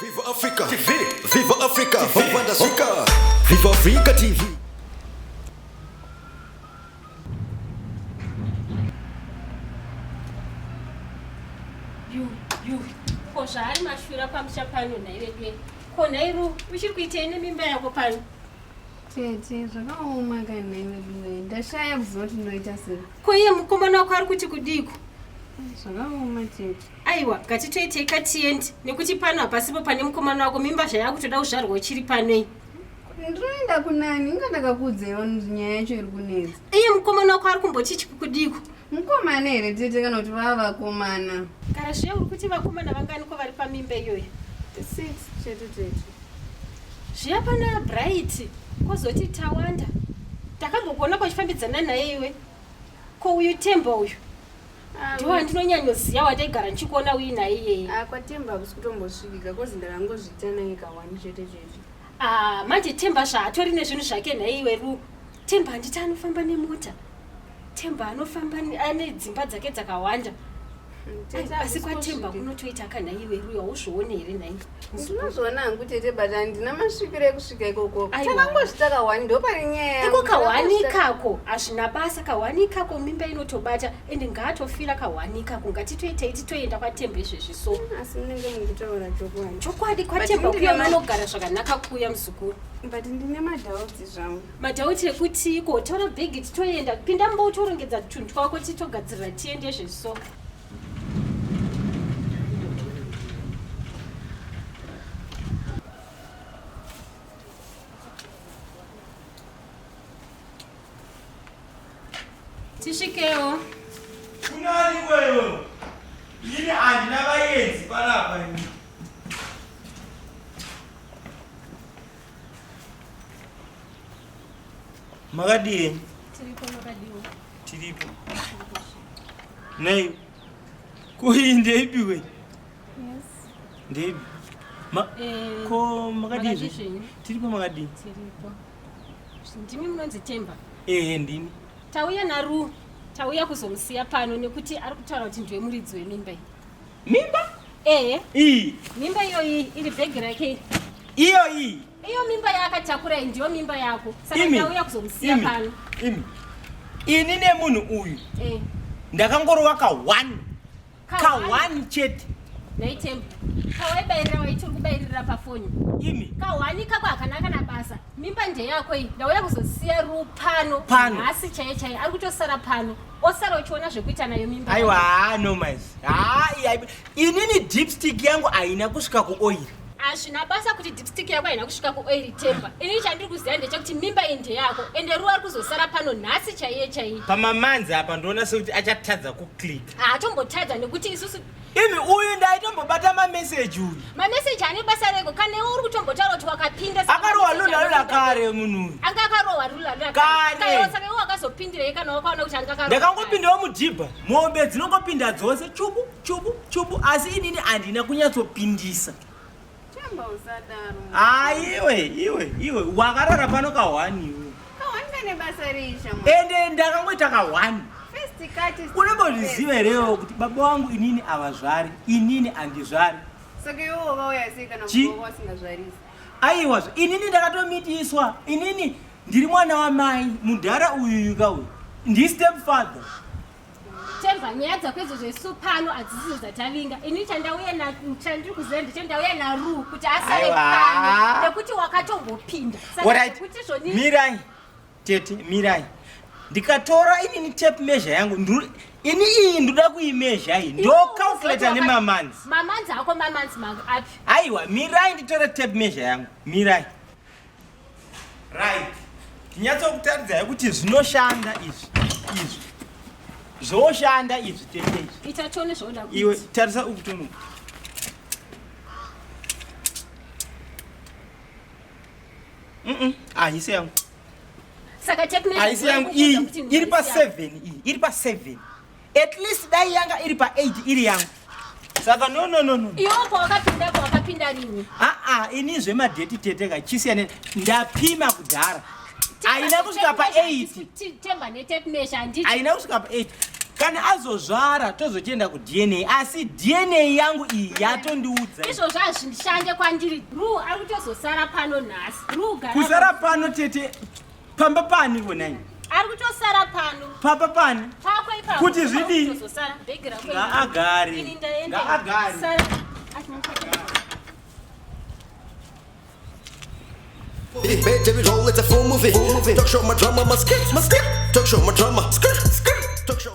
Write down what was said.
Viva Africa TV. Viva Africa. Viva Africa. Viva Africa TV. You. Koshari mashura pamusha pano naiwe. Kona iru uchiri kuitei nemimba yako pano. Tete zvakaoma kana iwe ndashaya kuzoti noita sei. Ko iye mukomana wako ari kuti kudiko. Zvakaoma tete. Aiwa, ngatitoitei katiendi nekuti pano hapasipo pane mukomana wako mimba zvayakutoda kuzvarwa uchiri panoi. Ndinoenda kunani ingatakakudzeiwa nyaya yacho iri kunetsa. Iye mukomana wako ari kumboti chikudiko. Mukomana here tete kana kuti vavakomana. Kana zviya uri kuti vakomana vangani ko vari pamimba iyoyo? 6 chete tete. Zviya pana Bright kozoti Tawanda. Takambogona kwachifambidzana naye iwe. Ko uyu Thema uyu. Ndiwo andinonyanyoziya wataigara ndichikuona uyi naye iyeye. KwaThema hakusi kutombosvikika kozi ndakangozviita naye kawani chete chete. Manje Thema zvaatori nezvinhu zvake naye iwe ru. Thema handiti anofamba nemota. Thema anofamba ane dzimba dzake dzakawanda. Asi kwaThema kunotoita kana iwe ru yauzvione here naye. Ndinozviona hangu tete but handina masvikiro ekusvika ikoko. Takangozviita kawani ndopari nyaya. Iko kawani kako hazvina basa kawani kako mimba inotobata ende ngaatofira kawani kako ngatitoitei titoenda kwaThema izvezvi so. Asi munenge mukutaura chokwadi. Chokwadi kwaThema kuya munogara zvakanaka kuya muzukuru. But ndine madhauti zvangu. Madhauti ekuti iko tora bhegi titoenda pinda mumba utorongedza tunhu twako titogadzirira tiende zvezvo. Tishikewo. Kunani wewe? Yini andina vayenzi palapa ini. Makadini? Tiripo. Nei. Kuinde ipiwe. Yes. Ndebi. Ko makadini? Tiripo makadini? Tiripo. Ndimi munonzi Thema. Ndini. Tauya naru. Tauya kuzomusiya pano nekuti ari kutaura kuti ndiwe muridzi wemimba iyi. Mimba? Mimba iyoyi iri bhegi rake. Iyo mimba yaakatakura ndiyo mimba yako. Saka tauya kuzomusiya pano. Ini nemunhu uyu. Ndakangorova ka1 chete. Nei Thema. Kawaibairira waitiri kubairira pafoni. Kawani kako hakanaka nabasa. Mimba ndeyako iyi. Ndauya kuzosiya pano. Nhasi chaiye ari kutosara pano. Osara uchiona zvekuita nayo mimba. Aiwa, no mais. Inini dipstick yangu haina kusvika kuoil. Hazvina basa kuti dipstick yako haina kusvika kuoil Thema. Inini chandiri kuziva ndechekuti mimba iyi ndeyako ende ruwa ari kuzosara pano nhasi chaiye. Pamamanzi apa ndoona sekuti achatadza kuclick. Haatombotadza nekuti isusu uyu ndaitombobata mameseji uyu. Mameseji ane basa reko kana uri kutombotaura kuti wakapinda akarohwa lula kare munhu uyu. Anga akarohwa lula kare. Saka iwe wakazopindira kana wakaona kuti anga akarohwa. Ndakangopindawo mudhibha. Mombe dzinongopinda dzose chubu asi inini handina kunyatsopindisa. Thema usadaro. Iwe wakarara pano ka1 iwe. Kawani kane basa risha. Ende ndakangoita ka1. Unambozviziva here kuti baba wangu inini avazvari, inini handizvari. Saka iwe wauya sei kana kuti wasingazvarisi? Aiwa, inini ndakatomitiswa. Inini ndiri mwana wamai mudhara uyu kauyu. Ndi stepfather. Thema nyaya dzako izvozvo isu pano hadzisi dzatavinga. Ini chandiri kuziva ndichandauya naru kuti asare pano nekuti wakatombopinda. Mirai, tete, mirai. Ndikatora inini tape measure yangu iyi ndoda kuimeasure iyi ndocalculate nemamanzi. Mamanzi ako mamanzi api? Aiwa, mirai nditore tape measure yangu. Mirai. Right. Tinyatsokutaridza kuti zvinoshanda izvi. Zvoshanda izvi tete izvi. Itatone zvoda kuti. Iwe tarisa ukutonu. Hisi yangu. Saka technique aisi yangu iri pa 7 iri pa 7 at least dai yanga iri pa 8 iri yangu saka no iyo wakapinda rini ini zvemadheti tete kachisiyana ndapima kudhara aina kusvika pa 8 Thema ne tape measure anditi aina kusvika pa 8 kana azozvara tozochienda kudna asi dna yangu iyi yatondiudza izvozvo hazvishande kwandiri. Ru ari kutozosara pano nhasi. Ru gara kusara pano tete pamba pani vonai ari kutosara pano papa pani pako ipapo kuti zvidi kutozosara bhegi rako ngaagare ini ndaenda ngaagare sara Baby, roll, it's a full movie. Talk show my drama, my skit. Talk show my drama, skit. Talk show.